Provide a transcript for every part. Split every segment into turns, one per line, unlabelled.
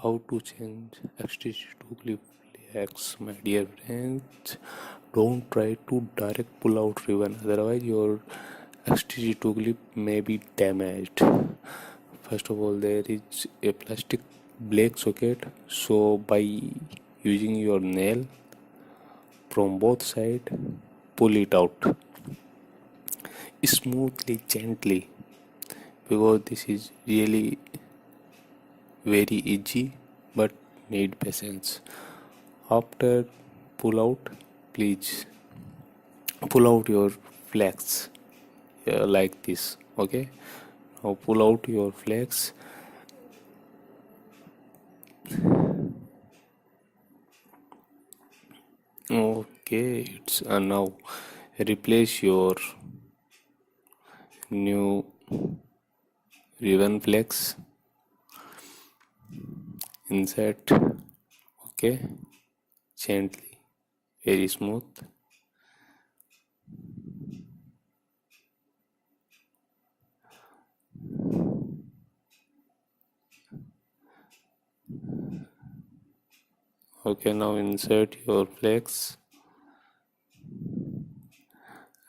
how to change XTC2Clip flex, my dear friends. Don't try to direct pull out ribbon, otherwise your XTC2Clip may be damaged. First of all, there is a plastic black socket, so by using your nail from both sides, pull it out smoothly, gently, because this is really very easy but need patience. After pull out, please pull out your flex like this. Okay, now pull out your flex. Okay, it's now replace your new ribbon flex. Insert. Okay, gently, very smooth. Okay, now insert your flex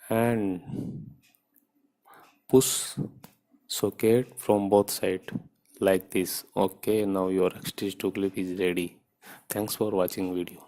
and push socket from both sides like this. Okay, now your XTC2Clip is ready. Thanks for watching video.